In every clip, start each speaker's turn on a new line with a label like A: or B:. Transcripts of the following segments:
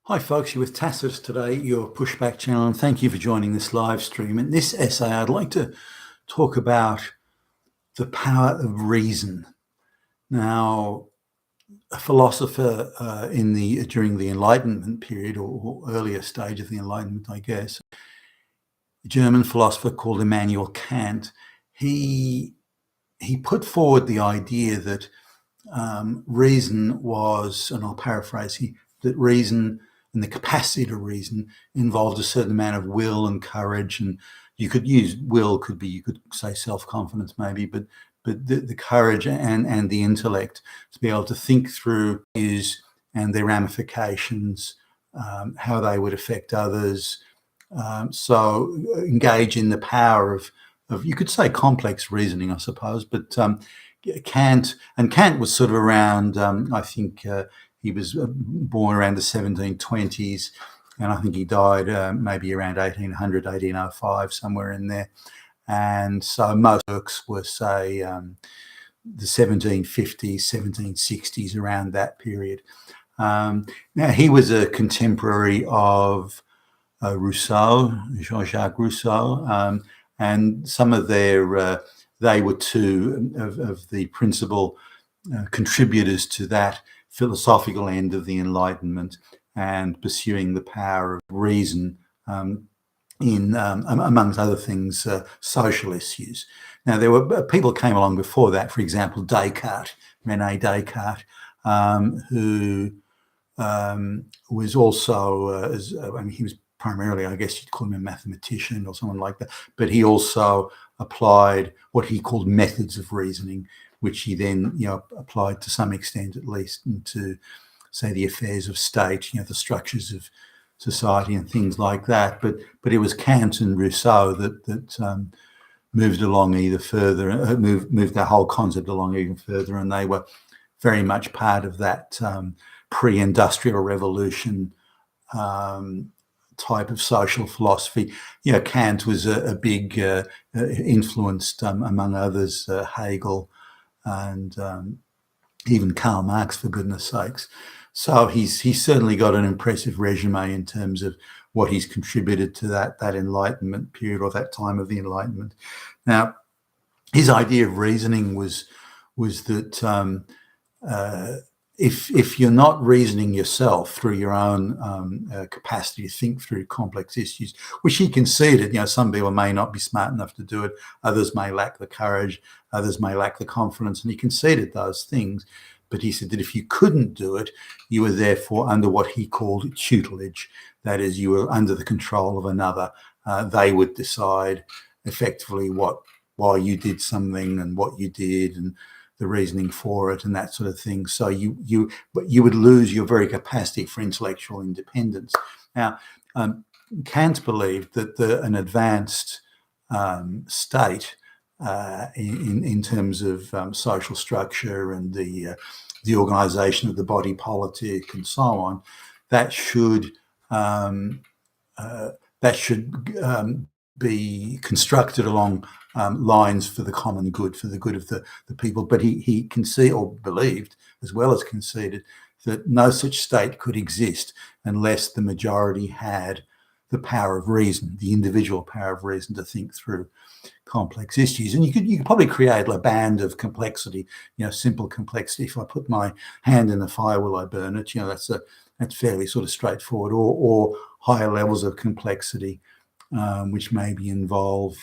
A: Hi folks, you're with Tacitus today, your pushback channel, and thank you for joining this live stream. In this essay, I'd like to talk about the power of reason. Now, a philosopher during the Enlightenment period, or earlier stage of the Enlightenment, I guess, a German philosopher called Immanuel Kant, he put forward the idea that reason was, and I'll paraphrase, that reason and the capacity to reason involved a certain amount of will and courage, and you could use will, you could say self-confidence maybe, but the courage and the intellect to be able to think through issues and their ramifications, how they would affect others. So engage in the power of you could say complex reasoning, I suppose, but Kant was sort of around, I think he was born around the 1720s, and I think he died maybe around 1800, 1805, somewhere in there. And so most works were, say, the 1750s, 1760s, around that period. Now, he was a contemporary of Rousseau, Jean-Jacques Rousseau, and some of they were two of the principal contributors to that philosophical end of the Enlightenment and pursuing the power of reason in, amongst other things, social issues. Now, there were people came along before that, for example, Descartes, René Descartes, who was also, he was primarily, I guess you'd call him a mathematician or someone like that, but he also applied what he called methods of reasoning, which he then, applied to some extent, at least, into, say, the affairs of state, the structures of society and things like that. But it was Kant and Rousseau that moved along either further, moved the whole concept along even further, and they were very much part of that pre-industrial revolution type of social philosophy. Kant was a big influenced, among others, Hegel and even Karl Marx, for goodness sakes. So he's certainly got an impressive resume in terms of what he's contributed to that Enlightenment period, or that time of the Enlightenment. Now, his idea of reasoning was that if you're not reasoning yourself through your own capacity to think through complex issues, which he conceded, some people may not be smart enough to do it, others may lack the courage, others may lack the confidence, and he conceded those things. But he said that if you couldn't do it, you were therefore under what he called tutelage. That is, you were under the control of another. They would decide effectively why you did something and what you did and the reasoning for it and that sort of thing. So you would lose your very capacity for intellectual independence. Now, Kant believed that an advanced state in terms of social structure and the organisation of the body politic and so on, that should be constructed along lines for the common good, for the good of the people. But he conceded, or believed, as well as conceded, that no such state could exist unless the majority had the power of reason, the individual power of reason to think through complex issues. And you could probably create a band of complexity, simple complexity. If I put my hand in the fire, will I burn it? That's fairly sort of straightforward. Or higher levels of complexity, which maybe involve,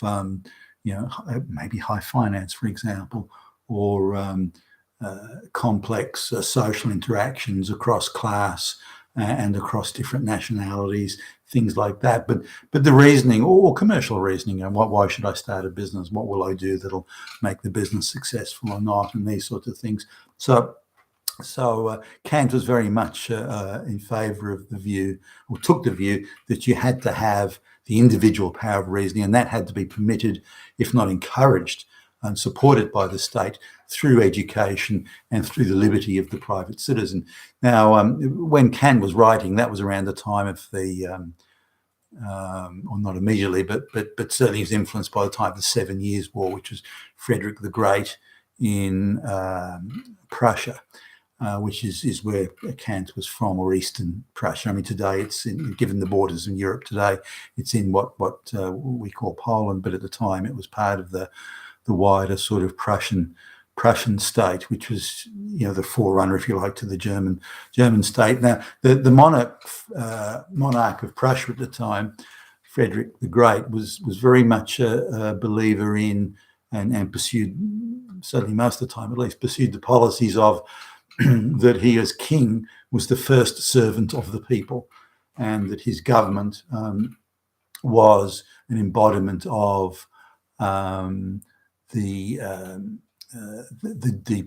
A: maybe high finance, for example, or complex social interactions across class and across different nationalities, things like that. But the reasoning, or commercial reasoning, why should I start a business? What will I do that'll make the business successful or not? And these sorts of things. So Kant was very much in favour of the view, or took the view, that you had to have the individual power of reasoning, and that had to be permitted, if not encouraged and supported by the state, through education and through the liberty of the private citizen. Now, when Kant was writing, that was around the time of the, or not immediately, but certainly he was influenced by the time of the 7 Years' War, which was Frederick the Great in Prussia. which is where Kant was from, or Eastern Prussia. I mean, today it's given the borders in Europe today, it's in what we call Poland, but at the time it was part of the wider sort of Prussian state, which was, the forerunner, if you like, to the German state. Now, the monarch of Prussia at the time, Frederick the Great, was very much a believer in and pursued, certainly most of the time at least, pursued the policies of that he as king was the first servant of the people, and that his government was an embodiment of the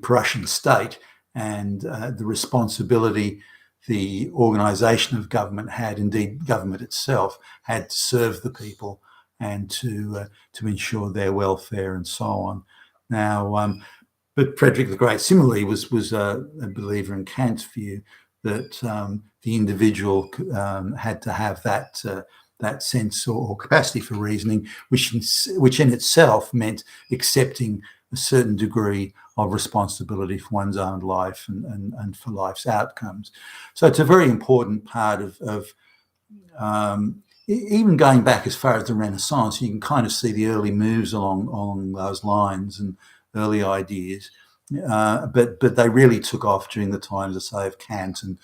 A: Prussian state, and the responsibility the organisation of government had, indeed government itself, had to serve the people and to ensure their welfare and so on. Now, but Frederick the Great similarly was a believer in Kant's view that the individual had to have that sense or capacity for reasoning, which in itself meant accepting a certain degree of responsibility for one's own life and for life's outcomes. So it's a very important part of even going back as far as the Renaissance. You can kind of see the early moves along those lines and early ideas, but they really took off during the times, I say, of Kant and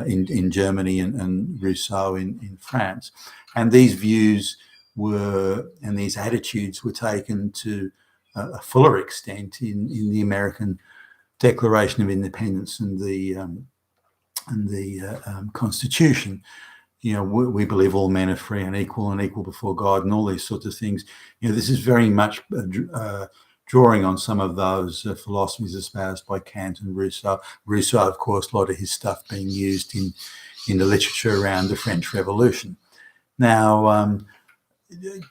A: in Germany and Rousseau in France. And these views and these attitudes were taken to a fuller extent in the American Declaration of Independence and the Constitution. We believe all men are free and equal before God, and all these sorts of things. This is very much drawing on some of those philosophies espoused by Kant and Rousseau. Rousseau, of course, a lot of his stuff being used in the literature around the French Revolution. Now,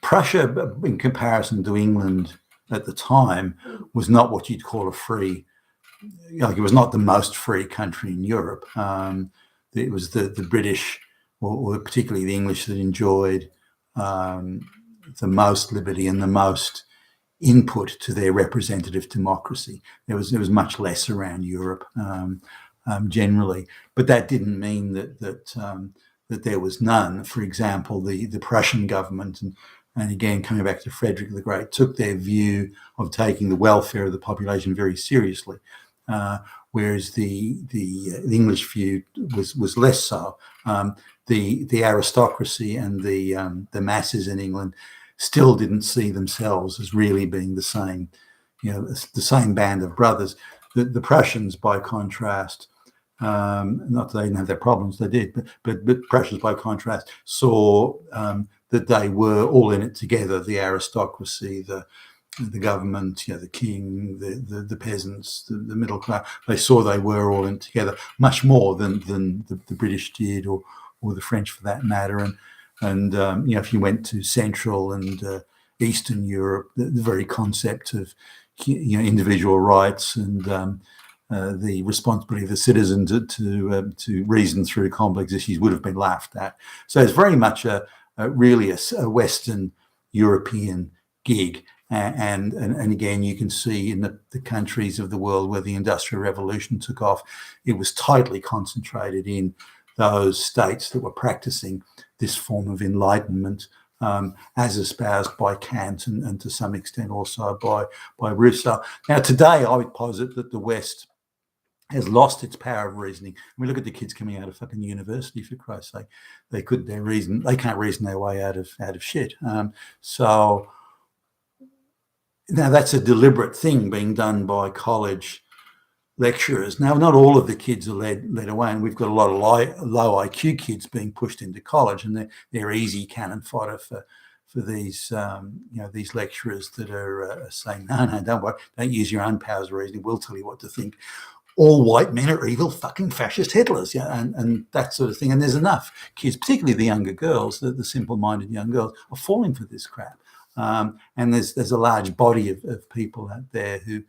A: Prussia, in comparison to England at the time, was not what you'd call a free, it was not the most free country in Europe. It was the British, or particularly the English, that enjoyed the most liberty and the most input to their representative democracy. There was much less around Europe generally, but that didn't mean that there was none. For example, the Prussian government, and again coming back to Frederick the Great, took their view of taking the welfare of the population very seriously, whereas the English view was less so. The aristocracy and the masses in England still didn't see themselves as really being the same band of brothers. The Prussians, by contrast, not that they didn't have their problems, they did, but Prussians, by contrast, saw that they were all in it together: the aristocracy, the government, the king, the peasants, the middle class. They saw they were all in it together, much more than the British did, or the French for that matter. And if you went to Central and Eastern Europe, the very concept of individual rights and the responsibility of the citizen to reason through complex issues would have been laughed at. So it's very much really a Western European gig. And again, you can see in the countries of the world where the Industrial Revolution took off, it was tightly concentrated in those states that were practicing this form of enlightenment, as espoused by Kant and to some extent also by Rousseau. Now, today, I would posit that the West has lost its power of reasoning. I mean, look at the kids coming out of fucking university, for Christ's sake. They can't reason their way out of shit. So now that's a deliberate thing being done by college lecturers. Now, not all of the kids are led away, and we've got a lot of low IQ kids being pushed into college, and they're easy cannon fodder for these these lecturers that are saying, no, don't worry, don't use your own powers of reasoning. We'll tell you what to think. All white men are evil fucking fascist Hitlers, and that sort of thing. And there's enough kids, particularly the younger girls, the simple-minded young girls, are falling for this crap. And there's a large body of people out there who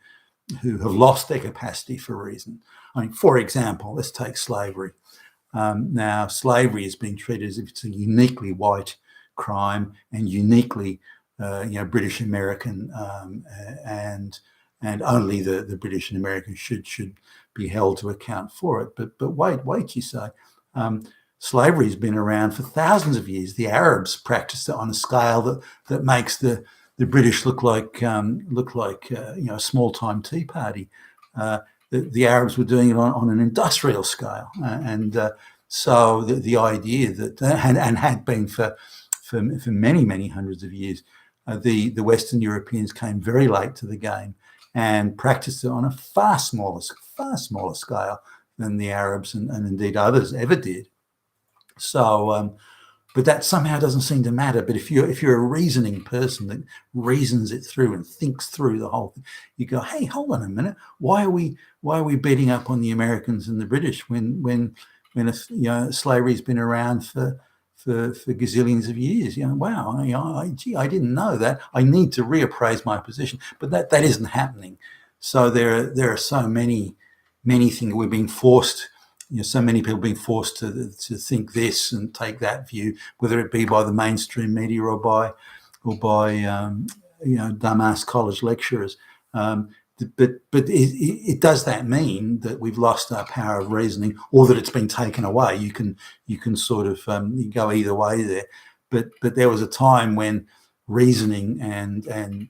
A: have lost their capacity for reason. I mean, for example, let's take slavery. Now, slavery is being treated as if it's a uniquely white crime and uniquely, British American, and only the British and Americans should be held to account for it. But wait, you say. Slavery's been around for thousands of years. The Arabs practiced it on a scale that makes the British look like a small-time Tea Party. The Arabs were doing it on an industrial scale, so the idea that and had been for many hundreds of years, the Western Europeans came very late to the game and practiced it on a far smaller scale than the Arabs and indeed others ever did. So, but that somehow doesn't seem to matter. But if you're a reasoning person that reasons it through and thinks through the whole thing, you go, hey, hold on a minute, why are we beating up on the Americans and the British when slavery's been around for gazillions of years? Wow, I didn't know that. I need to reappraise my position, but that isn't happening. So there are so many things we're being forced. So many people being forced to think this and take that view, whether it be by the mainstream media or by dumbass college lecturers. But does that mean that we've lost our power of reasoning, or that it's been taken away? You can sort of you go either way there. But there was a time when reasoning and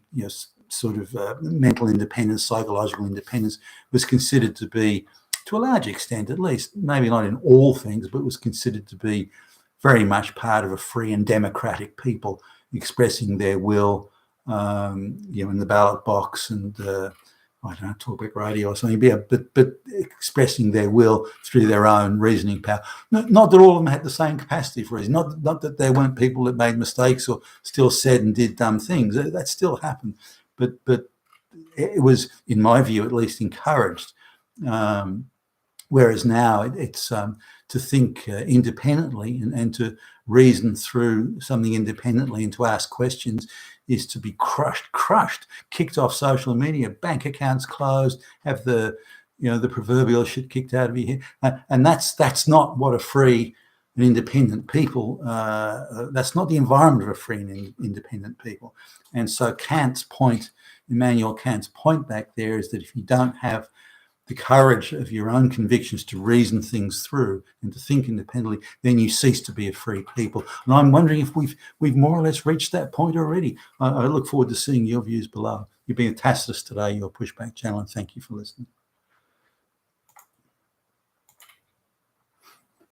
A: sort of mental independence, psychological independence was considered to be, to a large extent at least, maybe not in all things, but was considered to be very much part of a free and democratic people expressing their will, in the ballot box and, I don't know, talkback radio or something, but expressing their will through their own reasoning power. Not that all of them had the same capacity for reason, not that there weren't people that made mistakes or still said and did dumb things. That still happened. But it was, in my view, at least encouraged. Whereas now it's to think independently and to reason through something independently and to ask questions is to be crushed, kicked off social media, bank accounts closed, have the proverbial shit kicked out of your head. And that's not what a free and independent people, that's not the environment of a free and independent people. And so Immanuel Kant's point back there is that if you don't have the courage of your own convictions to reason things through and to think independently, then you cease to be a free people. And I'm wondering if we've more or less reached that point already. I look forward to seeing your views below. You've been a Tacitus today, your Pushback channel, and thank you for listening.